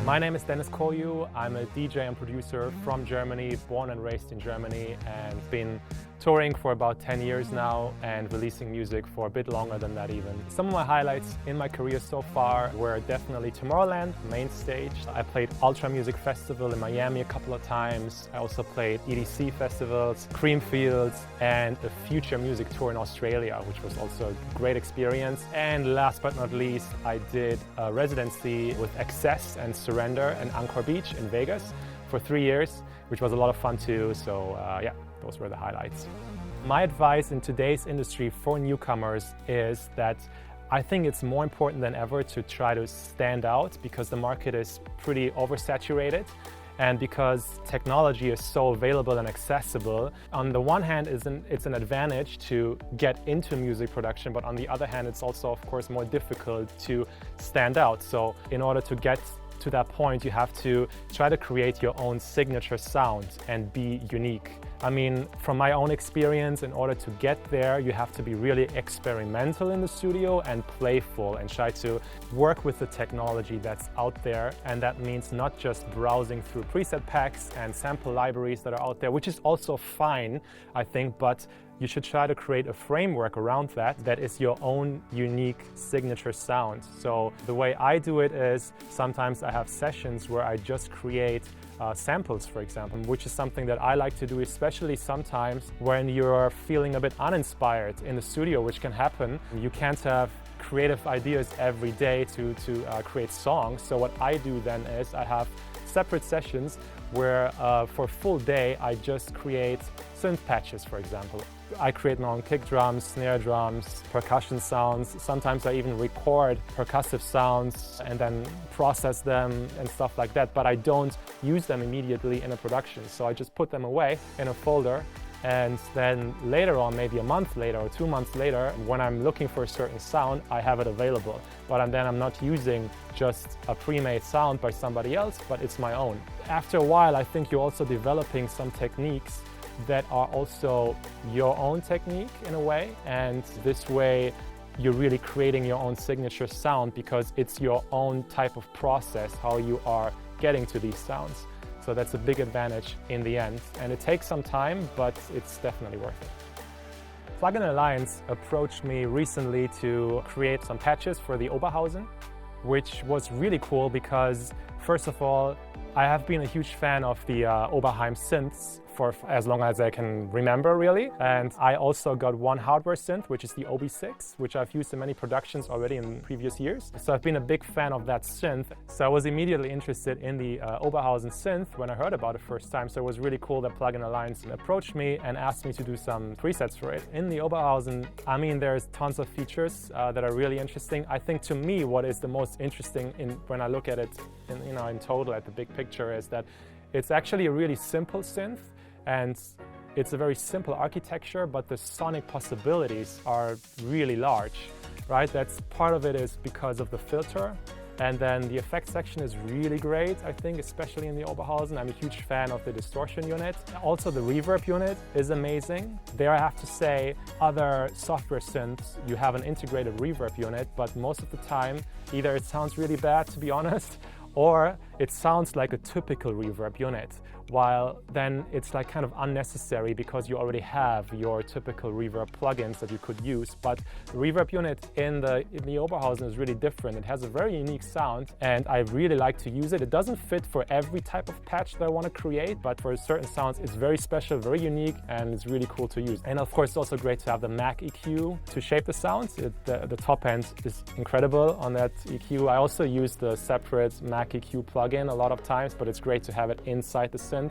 My name is Deniz Koyu. I'm a DJ and producer from Germany, born and raised in Germany, and been touring for about 10 years now and releasing music for a bit longer than that even. Some of my highlights in my career so far were definitely Tomorrowland, main stage. I played Ultra Music Festival in Miami a couple of times. I also played EDC festivals, Creamfields, and a Future Music tour in Australia, which was also a great experience. And last but not least, I did a residency with Access and Surrender and Encore Beach in Vegas for 3 years, which was a lot of fun too. So yeah, those were the highlights. My advice in today's industry for newcomers is that I think it's more important than ever to try to stand out, because the market is pretty oversaturated and because technology is so available and accessible. On the one hand, it's an advantage to get into music production, but on the other hand, it's also, of course, more difficult to stand out. So in order to get to that point, you have to try to create your own signature sound and be unique. I mean, from my own experience, in order to get there, you have to be really experimental in the studio and playful and try to work with the technology that's out there. And that means not just browsing through preset packs and sample libraries that are out there, which is also fine, I think, but you should try to create a framework around that is your own unique signature sound. So the way I do it is sometimes I have sessions where I just create samples, for example, which is something that I like to do, especially sometimes when you're feeling a bit uninspired in the studio, which can happen. You can't have creative ideas every day to create songs. So what I do then is I have separate sessions where for a full day I just create synth patches, for example. I create my own kick drums, snare drums, percussion sounds. Sometimes I even record percussive sounds and then process them and stuff like that, but I don't use them immediately in a production. So I just put them away in a folder, and then later on, maybe a month later or 2 months later, when I'm looking for a certain sound, I have it available. But then I'm not using just a pre-made sound by somebody else, but it's my own. After a while, I think you're also developing some techniques that are also your own technique in a way, and this way you're really creating your own signature sound because it's your own type of process how you are getting to these sounds. So that's a big advantage in the end, and it takes some time, but it's definitely worth it. Plugin Alliance approached me recently to create some patches for the Oberhausen, which was really cool because, first of all, I have been a huge fan of the Oberheim synths for as long as I can remember, really. And I also got one hardware synth, which is the OB6, which I've used in many productions already in previous years. So I've been a big fan of that synth. So I was immediately interested in the Oberhausen synth when I heard about it first time. So it was really cool that Plugin Alliance approached me and asked me to do some presets for it. In the Oberhausen, I mean, there's tons of features that are really interesting. I think to me, what is the most interesting when I look at it in total at the big picture is that it's actually a really simple synth, and it's a very simple architecture, but the sonic possibilities are really large, right? That's part of it is because of the filter. And then the effect section is really great, I think, especially in the Oberhausen. I'm a huge fan of the distortion unit. Also, the reverb unit is amazing. There I have to say, other software synths, you have an integrated reverb unit, but most of the time, either it sounds really bad, to be honest, or it sounds like a typical reverb unit, while then it's like kind of unnecessary because you already have your typical reverb plugins that you could use. But the reverb unit in the Oberhausen is really different. It has a very unique sound, and I really like to use it. It doesn't fit for every type of patch that I want to create, but for certain sounds it's very special, very unique, and it's really cool to use. And of course, it's also great to have the Mac EQ to shape the sounds. The top end is incredible on that EQ. I also use the separate Mac EQ plugin a lot of times, but it's great to have it inside the synth.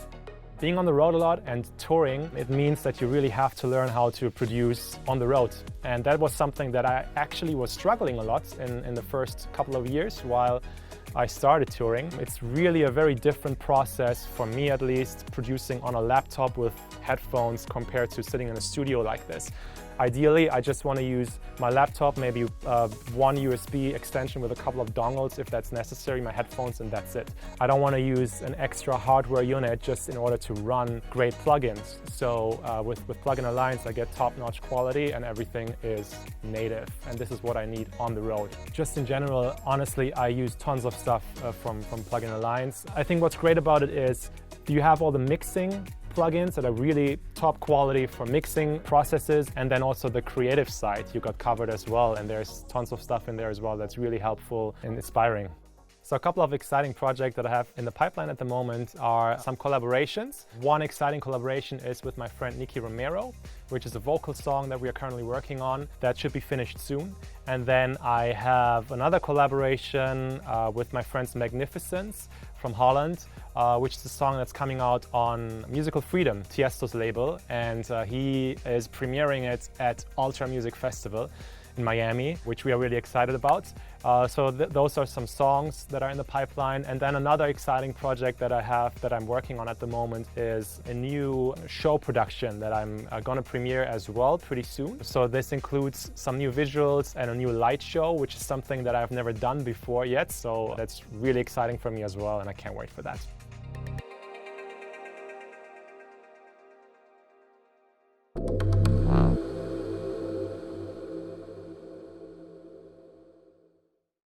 Being on the road a lot and touring, it means that you really have to learn how to produce on the road. And that was something that I actually was struggling a lot in the first couple of years while I started touring. It's really a very different process, for me at least, producing on a laptop with headphones compared to sitting in a studio like this. Ideally, I just want to use my laptop, maybe one USB extension with a couple of dongles if that's necessary, my headphones, and that's it. I don't want to use an extra hardware unit just in order to run great plugins. So with Plugin Alliance, I get top-notch quality and everything is native. And this is what I need on the road. Just in general, honestly, I use tons of stuff from Plugin Alliance. I think what's great about it is you have all the mixing plugins that are really top quality for mixing processes, and then also the creative side you got covered as well, and there's tons of stuff in there as well that's really helpful and inspiring. So a couple of exciting projects that I have in the pipeline at the moment are some collaborations. One exciting collaboration is with my friend Nikki Romero, which is a vocal song that we are currently working on that should be finished soon. And then I have another collaboration with my friends Magnificence from Holland, which is a song that's coming out on Musical Freedom, Tiesto's label, and he is premiering it at Ultra Music Festival in Miami, which we are really excited about. So those are some songs that are in the pipeline. And then another exciting project that I have that I'm working on at the moment is a new show production that I'm gonna premiere as well pretty soon. So this includes some new visuals and a new light show, which is something that I've never done before yet. So that's really exciting for me as well, and I can't wait for that.